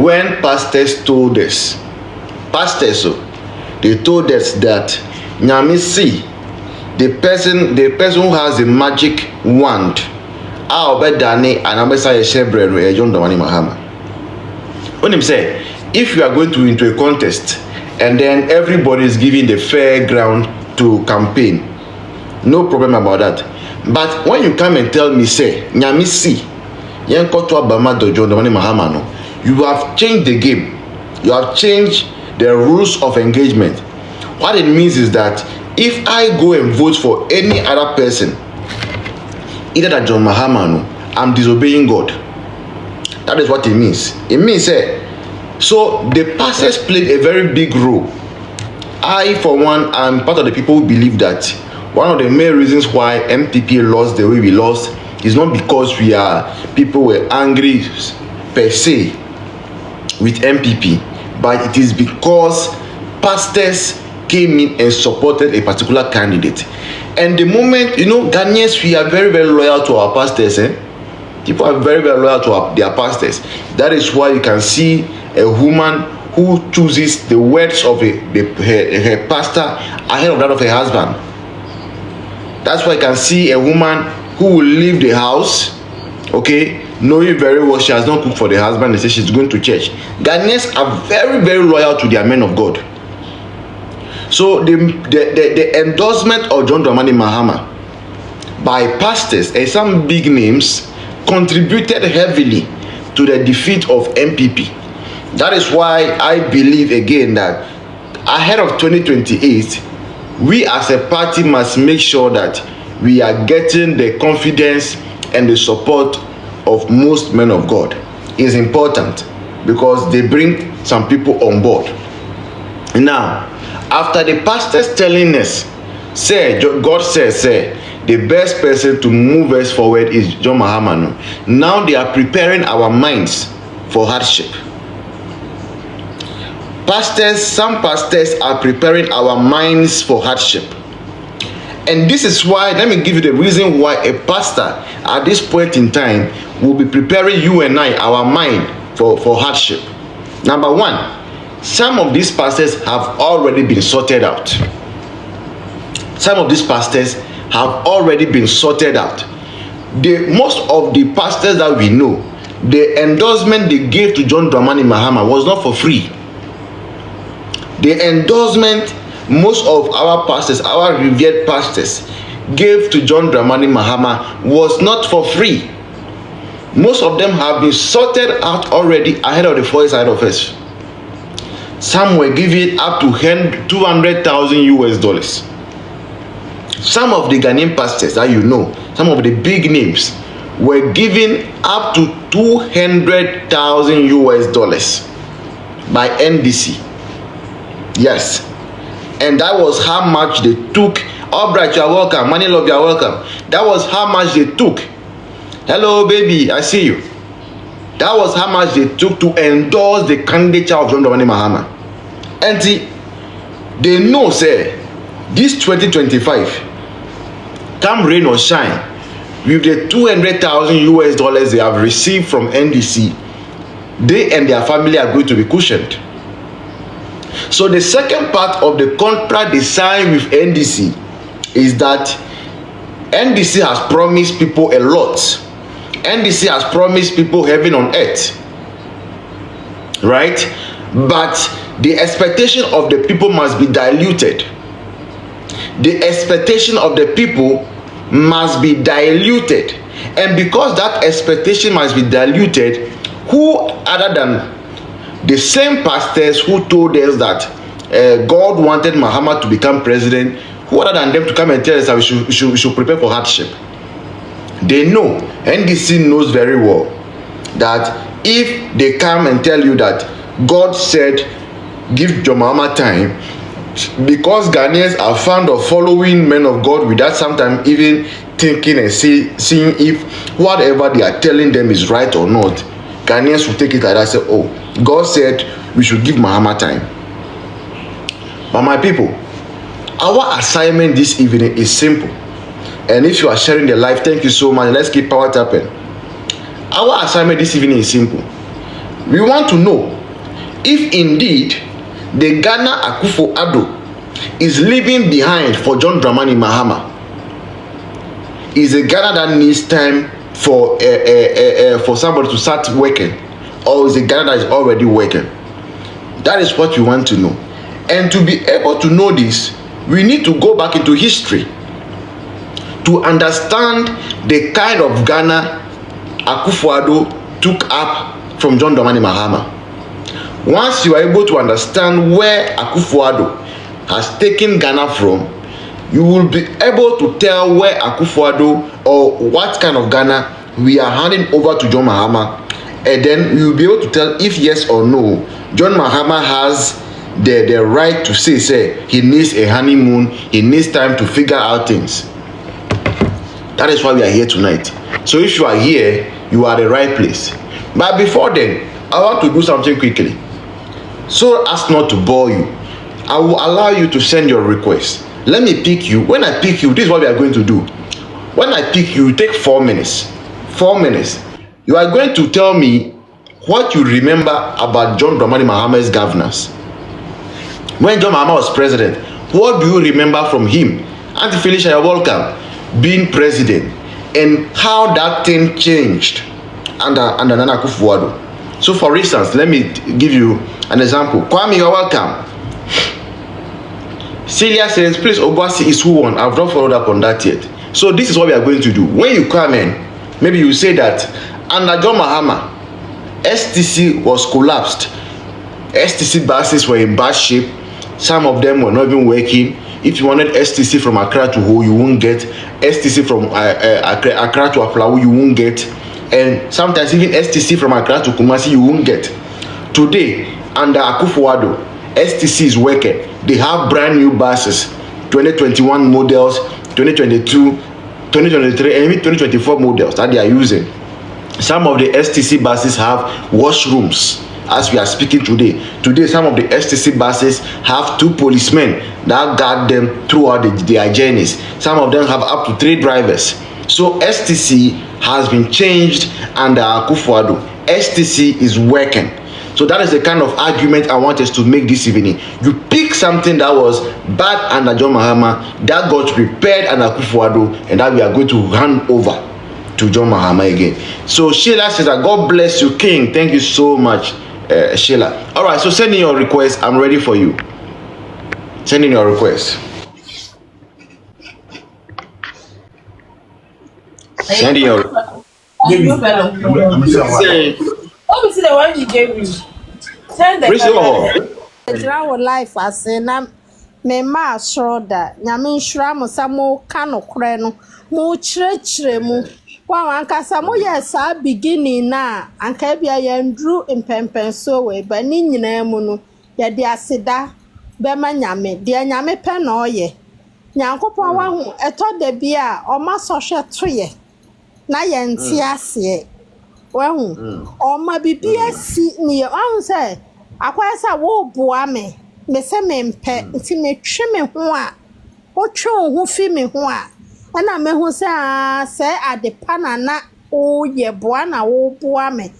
when pastors told us, they told us that Nyame see the person who has a magic wand. Obedane and Abesa Shebre no John Dramani Mahama. When him say, if you are going into a contest and then everybody is giving the fair ground to campaign, no problem about that. But when you come and tell me, say, Nyame see, Yanko to Abama do John Dramani Mahama no, you have changed the game. You have changed the rules of engagement. What it means is that if I go and vote for any other person, either that John Mahama, no, I'm disobeying God. That is what it means. It means, so the pastors played a very big role. I, for one, am part of the people who believe that one of the main reasons why MPP lost the way we lost is not because people were angry per se with MPP, but it is because pastors came in and supported a particular candidate. And the moment, Ghanaians, we are very, very loyal to our pastors. People are very, very loyal to their pastors. That is why you can see a woman who chooses the words of her pastor ahead of that of her husband. That's why you can see a woman who will leave the house, knowing very well she has not cooked for the husband and say she's going to church. Ghanaians are very, very loyal to their men of God. So the endorsement of John Dramani Mahama by pastors and some big names contributed heavily to the defeat of MPP. That is why I believe again that ahead of 2028, we as a party must make sure that we are getting the confidence and the support of most men of God. It's important because they bring some people on board. Now, after the pastors telling us, God says, the best person to move us forward is John Mahama. Now they are preparing our minds for hardship. Some pastors are preparing our minds for hardship. And this is why, let me give you the reason why a pastor at this point in time will be preparing you and I, our mind for hardship. Number one, some of these pastors have already been sorted out. Most of the pastors that we know, the endorsement they gave to John Dramani Mahama was not for free. The endorsement most of our pastors, our revered pastors, gave to John Dramani Mahama was not for free. Most of them have been sorted out already ahead of the first side of us. Some were given up to $200,000. Some of the Ghanaian pastors that some of the big names, were given up to $200,000 by NDC. Yes. And that was how much they took. Albright, you are welcome. Money Love, you are welcome. That was how much they took. Hello, baby, I see you. That was how much they took to endorse the candidature of John Dramani Mahama. And see, they know, this 2025, come rain or shine, with the $200,000 they have received from NDC, they and their family are going to be cushioned. So the second part of the contract they signed with NDC is that NDC has promised people a lot. NDC has promised people heaven on earth, right? But the expectation of the people must be diluted. The expectation of the people must be diluted. And because that expectation must be diluted, who other than the same pastors who told us that God wanted Mahama to become president, who other than them to come and tell us that we should prepare for hardship? They know, NDC knows very well that if they come and tell you that God said give John Mahama time, because Ghanaians are fond of following men of God without sometimes even thinking and seeing if whatever they are telling them is right or not, Ghanaians will take it like that and say, oh, God said we should give Mahama time. But my people, our assignment this evening is simple. And if you are sharing the live, thank you so much. Let's keep power tapping. Our assignment this evening is simple. We want to know if indeed the Ghana Akufo-Addo is leaving behind for John Dramani Mahama is a Ghana that needs time for somebody to start working, or is a Ghana that is already working? That is what we want to know. And to be able to know this, we need to go back into history to understand the kind of Ghana Akufo-Addo took up from John Dramani Mahama. Once you are able to understand where Akufo-Addo has taken Ghana from, you will be able to tell where Akufo-Addo or what kind of Ghana we are handing over to John Mahama, and then you will be able to tell if yes or no John Mahama has the right to say he needs a honeymoon, he needs time to figure out things. That is why we are here tonight. So if you are here, you are the right place. But before then, I want to do something quickly, so as not to bore you. I will allow you to send your request. Let me pick you. When I pick you, this is what we are going to do. When I pick you, take 4 minutes. 4 minutes. You are going to tell me what you remember about John Dramani Mahama's governance. When John Mahama was president, what do you remember from him? Auntie Felicia, you're welcome. Being president, and how that thing changed under Nana Akufo-Addo. So for instance, let me give you an example. Kwame, you're welcome. Celia says, please, Obasi is who won. I've not followed up on that yet. So this is what we are going to do. When you come in, maybe you say that under John Mahama, STC was collapsed. STC buses were in bad shape. Some of them were not even working. If you wanted STC from Accra to Ho, you won't get. STC from Accra to Aflawo, you won't get. And sometimes even STC from Accra to Kumasi, you won't get. Today, under Akufo-Addo, STC is working. They have brand new buses, 2021 models, 2022, 2023, and even 2024 models that they are using. Some of the STC buses have washrooms. As we are speaking today, some of the STC buses have 2 policemen that guard them throughout their journeys. Some of them have up to 3 drivers. So STC has been changed under Akufo-Addo. STC is working. So that is the kind of argument I want us to make this evening. You pick something that was bad under John Mahama, that got repaired under Akufo-Addo, and that we are going to hand over to John Mahama again. So Sheila says that God bless you, King. Thank you so much, Sheila. All right, so send in your request. I'm ready for you. Send in your request. Send in your request. Obviously, the one you gave me. Send the Our life as in me ma shoulder. Yamin shram samo cano creno, mo church Well, Uncle Samo, yes, I beginning now, and Cabia and drew in Pempen so way, but Nina Munu, ya dear Sida, Bema Yame, dear Yame pen or ye. Yanko Pawan, a told the beer or my social tree. Nayan Tiasie. Well, or my BBS see near on say, Aquasa wo boame, Mesame pet, me trimming hoa, or cho who filming hoa. And I may who say at the panana, oh, ye buana, oh, boame.